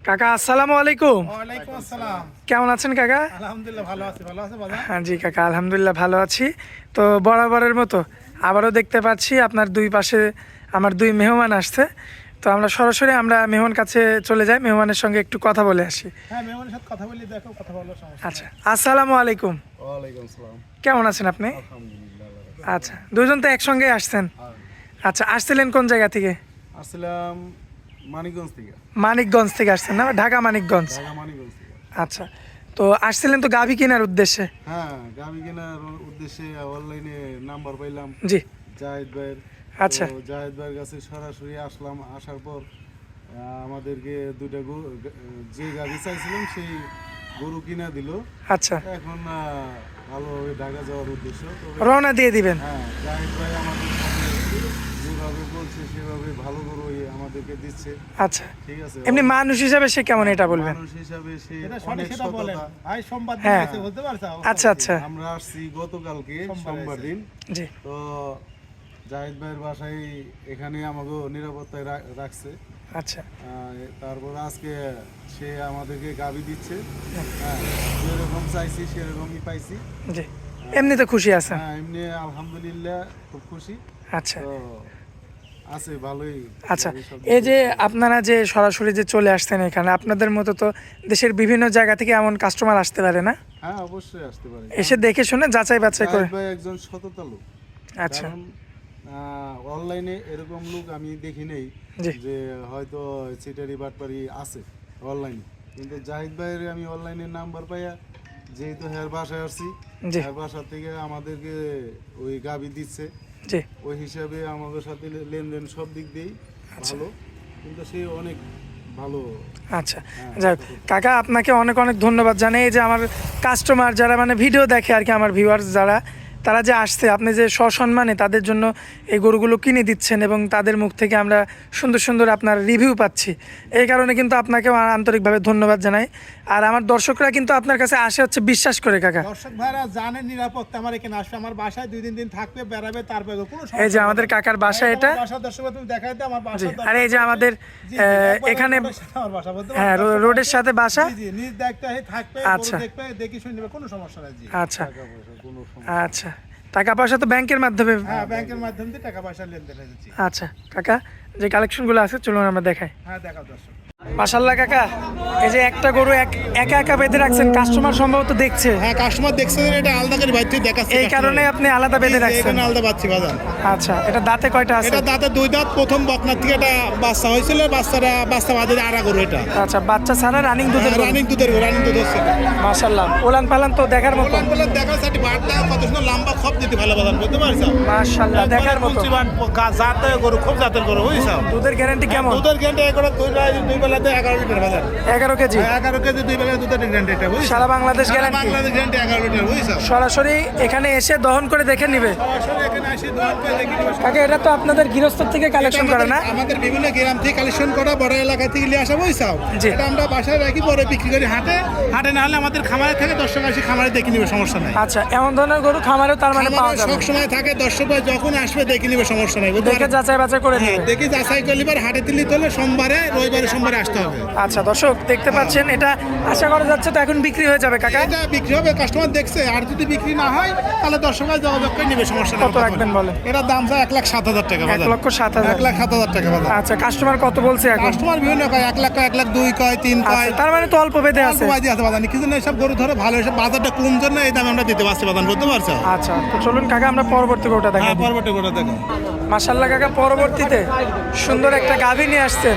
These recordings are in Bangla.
কাকা আসসালামু আলাইকুম। ওয়ালাইকুম আসসালাম। কেমন আছেন কাকা? আলহামদুলিল্লাহ ভালো আছি। ভালো আছে বাবা? হ্যাঁ জি কাকা, আলহামদুলিল্লাহ ভালো আছি। তো বরাবরের মতো আবারও দেখতে পাচ্ছি আপনার দুই পাশে আমার দুই মেহমান আসছে। তো আমরা সরাসরি মেহমান কাছে চলে যাই, মেহমানের সঙ্গে একটু কথা বলে আসি। হ্যাঁ, মেহমানের সাথে কথা বলি, দেখো কথা বলো, সমস্যা আচ্ছা, আসসালামু আলাইকুম। ওয়ালাইকুম আসসালাম। কেমন আছেন আপনি? আলহামদুলিল্লাহ। আচ্ছা, দুজন তো একসঙ্গে আসছেন। আচ্ছা, আসছিলেন কোন জায়গা থেকে? আসছিলাম মানিকগঞ্জ থেকে। মানিকগঞ্জ থেকে আসছেন না? ঢাকা মানিকগঞ্জ। ঢাকা মানিকগঞ্জ থেকে। আচ্ছা, তো আসছিলেন তো গাভী কেনার উদ্দেশ্যে? হ্যাঁ, গাভী কেনার উদ্দেশ্যে অনলাইনে নাম্বার পাইলাম জি। জাহিদ ভাইয়ের। আচ্ছা। তো জাহিদ ভাইয়ের কাছে সরাসরি আসলাম। আসার পর আমাদেরকে দুইটা যে গাভী চাইছিলাম সেই গরু কিনা দিল। আচ্ছা, এখন ভালোভাবে ঢাকা যাওয়ার উদ্দেশ্য। রওনা দিয়ে দিবেন। হ্যাঁ, জাহিদ ভাই আমাদের সাথে যেভাবে বলছে সেভাবে ভালো গরু আমাদেরকে দিচ্ছে। আচ্ছা, ঠিক আছে। এমনি মানুষ হিসাবে সে কেমন এটা বলবেন? মানুষ হিসাবে সে এটা অনেক সেটা বলেন সততা। ভাই, সোমবার দিন হ্যাঁ। আছে, বলতে পারছো? আচ্ছা আচ্ছা, আমরা আসছি গতকালকে সোমবারে সোমবার দিন। জি। তো জাহিদ ভাইয়ের বাসায় এখানে আমাকে নিরাপত্তায় রাখছে। আচ্ছা, তারপর আজকে সে আমাদেরকে গাভী দিচ্ছে। হ্যাঁ, যেরকম চাইছি সেরকমই পাইছি। জি। এমনিতে খুশি আছেন? হ্যাঁ, এমনি আলহামদুলিল্লাহ খুব খুশি। আচ্ছা তো আছে ভালোই। আচ্ছা, এই যে আপনারা যে সরাসরি যে চলে আসছেন এখানে, আপনাদের মতো তো দেশের বিভিন্ন জায়গা থেকে এমন কাস্টমার আসতে পারে না? হ্যাঁ, অবশ্যই আসতে পারে। এসে দেখে শুনে যাচাই বাছাই করে। জাহিদ ভাই একজন সততা লোক। আচ্ছা, কারণ অনলাইনে এরকম লোক আমি দেখি নেই জি। যে হয়তো চিটারি বাটপারি আছে অনলাইনে, কিন্তু জাহিদ ভাইয়ের আমি অনলাইনে নাম্বার পাইয়া যেহেতু হের বাসায় আসছি, জি। হের বাসা থেকে আমাদেরকে ওই গাবি দিচ্ছে। জি। ওই হিসাবে আমাদের সাথে লেনদেন সব দিক দিয়েই ভালো, কিন্তু সে অনেক ভালো। আচ্ছা, যাই হোক, কাকা আপনাকে অনেক অনেক ধন্যবাদ জানাই। এই যে আমার কাস্টমার যারা ভিডিও দেখে আর কি, আমার ভিউয়ার্স যারা, তারা যে আসছে, আপনি যে সসম্মানে তাদের জন্য এই গরুগুলো কিনে দিচ্ছেন এবং তাদের মুখ থেকে আমরা সুন্দর সুন্দর আপনার রিভিউ পাচ্ছি, এই কারণে কিন্তু আপনাকেও আন্তরিকভাবে ধন্যবাদ জানাই। আর আমার দর্শকরা কিন্তু আপনার কাছে আসে হচ্ছে বিশ্বাস করে কাকা। দর্শক ভাইরা জানেন নিরাপত্তা, আমার এখানে আসবে, আমার বাসায় 2-3 দিন থাকবে, বেড়াবে, তারপরে কোনো সমস্যা। এই যে আমাদের কাকার বাসা এটা। বাসা দর্শক তুমি দেখাই দাও আমার বাসা। জি, আর এই যে আমাদের এখানে, আমার বাসা, বলতে হ্যাঁ, রোডের সাথে বাসা। জি জি, নিজ দেখতে থাকবে, আচ্ছা। গরু দেখবে, দেখি শুনে নেবে, কোনো সমস্যা নাই। জি। আচ্ছা কোনো আচ্ছা, টাকা পয়সা তো ব্যাংকের মাধ্যমে? হ্যাঁ, ব্যাংকের মাধ্যমে দিয়ে টাকা পয়সা লেনদেন হয়েছে। আচ্ছা কাকা, যে কালেকশনগুলো আছে চলুন আমরা দেখাই। হ্যাঁ, দেখাও দর্শক। মাশাআল্লাহ কাকা, এই যে একটা গরু একা একা বেঁধে রাখছেন, কাস্টমার সম্ভবত দেখছে। হ্যাঁ, কাস্টমার দেখছে, এটা আলাদা করে বাইরে দেখাচ্ছে। এই কারণে আপনি আলাদা বেঁধে রাখছেন? এখানে আলাদা বাচ্চা বাজার। আচ্ছা, এটা দাঁতে কয়টা আছে? এটা দাঁতে 2 দাঁত, প্রথম বকনার থেকে এটা বাচ্চা হয়েছিল, বাচ্চা বাদে আড়া গরু এটা। আচ্ছা, বাচ্চা ছাড়া রানিং দুধের গরু। রানিং দুধের গরু, রানিং দুধ হচ্ছে। মাশাআল্লাহ, ওলান পালান তো দেখার মতো। বলেন বলেন, দেখা সাথে বাটটা কত সুন্দর লম্বা, খপ দিতে ভালো বাজার, বুঝতে পারছো? মাশাআল্লাহ, দেখার মতো। জাতের গরু, খুব জাতের গরু, বুঝছো? দুধের গ্যারান্টি কেমন? দুধের গ্যারান্টি এগুলো 2 বেলাতে 11 লিটার বাজার। 11 কেজি? 11 কেজি 2 বেলা দুধের গ্যারান্টি এটা, বুঝছো? সারা Bangladesh guarantee? Bangladesh guarantee 11 litre, বুঝছো? সরাসরি এখানে এসে দহন করে দেখে নিবে? সরাসরি এখানে আসি, দোকান করে দেখে নিবে। কাকা, এটা তো আপনাদের গৃহস্থ থেকে কালেকশন করে না? আমাদের বিভিন্ন গ্রাম থেকে কালেকশন করা, বড় এলাকা থেকে নিয়ে আসা, বুঝছো? জি। এটা আমরা বাসায় রাখি, পরে বিক্রি করি হাটে। হাটে না হলে আমাদের খামারে থাকে, দর্শক আসি খামারে দেখে নিবে, সমস্যা নাই। আচ্ছা, এমন ধরনের গরু খামারেও তার মানে পাওয়া যাবে? সব সময় থাকে, দর্শক যখন আসবে দেখে নিবে, সমস্যা নাই, বুঝতে দেখে পারছো? যাচাই বাছাই করে হ্যাঁ, নেবে। দেখি যাচাই করলে এবার হাটে দিল্লি তোলে, সোমবারে, রবিবারে, সোমবারে আসতে হবে। আচ্ছা দর্শক, দেখতে পাচ্ছেন এটা আশা করা যাচ্ছে তো এখন বিক্রি হয়ে যাবে কাকা? এটা বিক্রি হবে, কাস্টমার দেখছে, আর যদি বিক্রি না হয় তাহলে দর্শক যোগাযোগ করে নিবে, সমস্যা নেই। কত রাখবেন বলেন? এটার দাম যায় 1,07,000 টাকা বাজার। 1,07,000? 1,07,000 টাকা বাজার। আচ্ছা, কাস্টমার কত বলছে এখন? কাস্টমার বিভিন্ন কয়, 1 লাখ কয়, 1,02,000 কয়, 3 আচ্ছা, কয়। তার মানে তো অল্প বেঁধে আছে। বাজি আছে বাজার, কিছু না, সব গরু ধরে ভালো, এসব বাজারটা কম জন্য এই দামে আমরা দিতে পারছি বাজার, বুঝতে পারছো? আচ্ছা, তো চলুন কাকা আমরা পরবর্তী গরুটা দেখাই। হ্যাঁ, পরবর্তী গরু দেখো। মাশাআল্লাহ কাকা, পরবর্তীতে সুন্দর একটা গাভী নিয়ে আসছেন।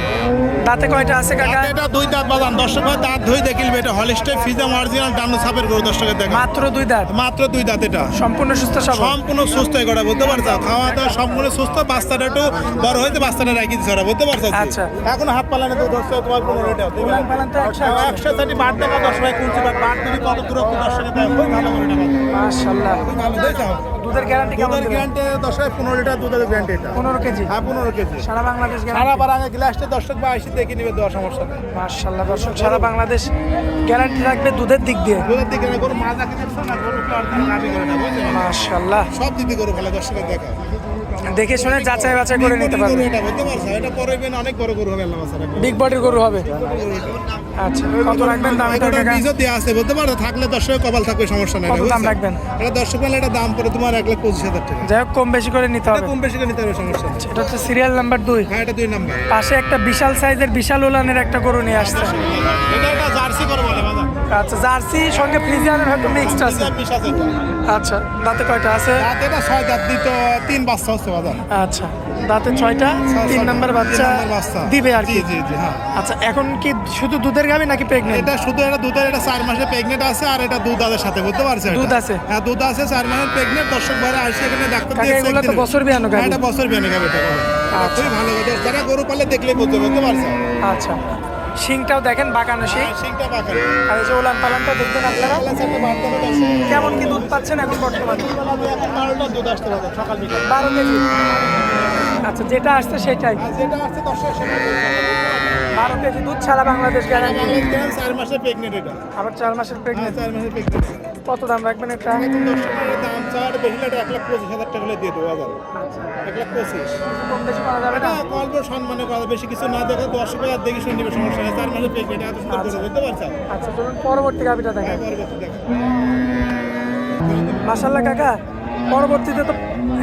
দাঁতে কয়টা আছে কাকা? এটা 2 দাঁত বাজার, দর্শক ভাই দাঁত ধুই দেখিলবে, এটা হলিস্টাইন ফ্রিজিয়ান অরিজিনাল ডানো ছাপের গরু, দর্শকের দেখো। মাত্র 2 দাঁত? মাত্র 2 দাঁত, এটা সম্পূর্ণ সুস্থ সবল? সম্পূর্ণ সুস্থ করা, বুঝতে পারছো? খাওয়া দাওয়া সম্পূর্ণ সুস্থ, বাচ্চাটা একটু বড় হয়েছে, বাচ্চাটা রাখি দিচ্ছে ওরা, বুঝতে পারছো? আচ্ছা। এখন হাত পালানে তো দর্শক তোমার 15টা উলান পালান তো 100 বাট দেখা, 10 ভাই কুঞ্চি বাট দিবি, কত দূর দর্শকের দেখো, খুব ভালো করে এটা, মাশাআল্লাহ। খুব ভালো দেখছো? দুধের গ্যারান্টি কেমন দুধের দেবেন? গ্যারান্টি 10 ভাই 15 লিটার দুধের গ্যারান্টি এটা। 15 কেজি? হ্যাঁ, 15 কেজি। সারা বাংলাদেশ সারা গ্যারান্টি? বারাঙ্গে গ্লাসটা দর্শক ভাই এসে দেখে নিবে, দেওয়া সমস্যা নেই। মাশাআল্লাহ দর্শক, সারা বাংলাদেশ গ্যারান্টি রাখবে দুধের দিক দিয়ে? দুধের দিকে না, গরু মাজা কিনে না, গরু কি আর গাবি করে না, বুঝছো? মাশাআল্লাহ। সব দিদি গরু ভালো, দর্শকের দেখা। দেখে শুনে যাচাই বাছাই করে নিতে পারবে। এটা বুঝতে পারছো, এটা পরে বেন অনেক বড় গরু হবে আল্লাহ বাসার। বিগ বডির গরু হবে। আচ্ছা, কত রাখবেন দাম এটা কাকা? বীজও দেওয়া আছে বুঝতে পারছো, থাকলে দর্শকের কপাল থাকবে, সমস্যা নাই। কত দাম রাখবেন? এটা দর্শক মেলে এটা দাম পড়ে তোমার 1,25,000 টাকা। যাই হোক, কম বেশি করে নিতে হবে। কম বেশি করে নিতে হবে, সমস্যা নেই। এটা হচ্ছে সিরিয়াল নাম্বার 2। হ্যাঁ, এটা 2 নাম্বার। পাশে একটা বিশাল সাইজের বিশাল উলানের একটা গরু নিয়ে আসছে। এটা একটা জার্সি গরু বলে বাবা। আচ্ছা, জার্সি সঙ্গে ফ্রিজিয়ানের হয়তো মিক্সড আছে। বিশ আছে এটা। আচ্ছা, দাঁতে কয়টা আছে? রাতে এটা 6 দাঁত দিত, 3 বাচ্চা হচ্ছে বাজার। আচ্ছা, দাঁতে 6টা, 3 নাম্বার বাচ্চা দিবে আর কি। জি জি হ্যাঁ। আচ্ছা, এখন কি শুধু দুধের গাভী নাকি প্রেগনেন্ট? এটা শুধু এটা দুধের, এটা 4 মাসের প্রেগনেন্ট আছে, আর এটা দুধ আছে সাথে বুঝতে পারছেন। দুধ আছে? হ্যাঁ, দুধ আছে, 4 মাসের প্রেগনেন্ট। দর্শক ভাইরা আসে এখানে ডাক্তার কাকা, দিয়ে এগুলো তো বছর বিয়ানো গাভী। এটা বছর বিয়ানো গাভী এটা। আচ্ছা। খুবই ভালো কথা, যারা গরু পালে দেখলে বুঝতে পারছেন। আচ্ছা, শিংটাও দেখেন বাঁকানো শিং। সিংটা বাঁকা। আর এই যে উলান পালানটা দেখবেন আপনারা। কেমন কি দুধ পাচ্ছেন এখন বর্তমানে? এখন 12টা দুধ আসতে পারে সকাল বিকাল। 12 কেজি। আচ্ছা, যেটা আসছে সেটাই। আর যেটা আসছে 12 কেজি দুধ ছাড়া বাংলাদেশ গ্যারান্টি। 4 মাসের প্রেগনেন্ট এটা। আবার 4 মাসের প্রেগনেন্ট। 4 মাসের প্রেগনেন্ট। কত দাম রাখবেন এটা? এখন দর্শকের দাম চার বেশি লাগে 1,25,000 টাকা হলে দিয়ে দেবো বাজার। 1,25,000। কম বেশি করা যাবে না? এটা অল্প সম্মানে কথা, বেশি কিছু না দেখে দর্শক আর দেখি শুনে নিবে, সমস্যা নেই। 4 মাসের প্রেগনেন্ট এত সুন্দর করে বুঝতে পারছেন। আচ্ছা, চলুন পরবর্তী গাভিটা দেখেন। পরবর্তী দেখো। মাশাআল্লাহ কাকা, পরবর্তীতে তো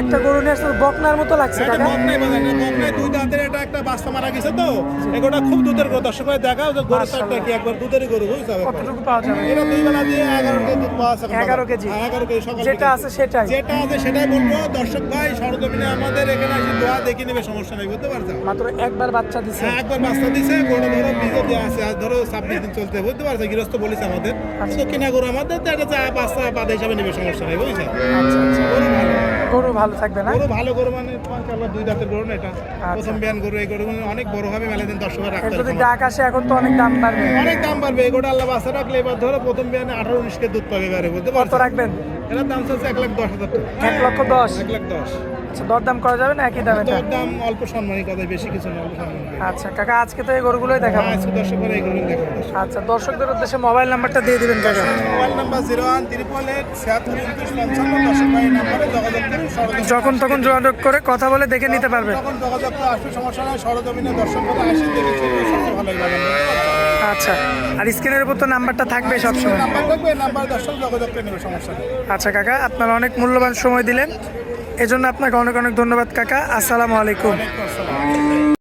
একটা গরু নিয়ে আসছে, বকনার মতো লাগছে এটা কাকা। বকনাই বাজার, এটা বকনাই দুই দাঁতের, এটা একটা বাচ্চা মারা গেছে তো। এগুলো খুব দুধের গরু, দর্শক ভাই দেখাও যে গরু চারটা কি একবার দুধেরই গরু বুঝতে হবে। কতটুকু পাওয়া যাবে? এটা 2 বেলা দিয়ে 11 কেজি দুধ পাওয়া যাবে। 11 কেজি? 11 কেজি সকাল যেটা বিকাল। আছে সেটাই? যেটা আছে সেটাই বলবো। দর্শক ভাই সরজমিনে আমাদের এখানে এসে দোয়া দেখে নেবে, সমস্যা নেই বুঝতে পারছো। মাত্র একবার বাচ্চা দিছে। হ্যাঁ, একবার বাচ্চা দিছে, গরু ধরো বীজও দেওয়া আছে, আর ধরো 26 দিন চলতে বুঝতে পারছো। গৃহস্থ বলেছে আমাদের, তো কিনা গরু আমাদের তো এটা চা বাচ্চা বাদ হিসাবে নেবে, সমস্যা নেই বুঝছো। আচ্ছা আচ্ছা, গরু ভালো, গরু ভালো থাকবে না? গরু ভালো গরু মানে মাশাআল্লাহ 2 দাঁতের গরু না এটা। প্রথম বিয়ান গরু, এই গরু অনেক বড় হবে, মেলা দিন দর্শকের এর রাখতে যদি হবে। ডাক আসে এখন তো অনেক দাম বাড়বে। অনেক দাম বাড়বে। এই গরুটা আল্লাহ বাচ্চা রাখলে এবার ধরো প্রথম বিয়ানে 18-19 কে দুধ পাবে এবারে বুঝতে কত পারছো। রাখবেন? এটার দাম চলছে 1,10,000 টাকা। 1,10,000। 1,10,000। আচ্ছা, দরদাম করা যাবে না একই দামে? তোর দাম অল্প সম্মানী কথা, বেশি কিছু না, অল্প সম্মানী। আচ্ছা কাকা, আজকে তো এই গরুগুলোই দেখাবো। আজকে দর্শক ভাই এই গরু দেখো। আচ্ছা, দর্শকদের উদ্দেশ্যে মোবাইল নাম্বারটা দিয়ে দিবেন কাকা। Mobile number 01-888-76-29-55। দর্শক ভাই এই নাম্বারে যোগাযোগ করুন। যখন তখন যোগাযোগ করে কথা বলে দেখে নিতে পারবে। তখন যোগাযোগ করে আসবে, সমস্যা নাই। সরজমিনে দর্শক করে আসি, দেখেছি সবচেয়ে ভালো লাগে। আচ্ছা, আর স্ক্রিনের উপর তো নাম্বারটা থাকবে সবসময়। নাম্বার থাকবে, এই নাম্বার দর্শক যোগাযোগ করে নেবে, সমস্যা নেই। আচ্ছা কাকা, আপনারা অনেক মূল্যবান সময় দিলেন, এজন্য আপনাকে অনেক অনেক ধন্যবাদ কাকা। আসসালামু আলাইকুম। ওয়ালাইকুম আসসালাম।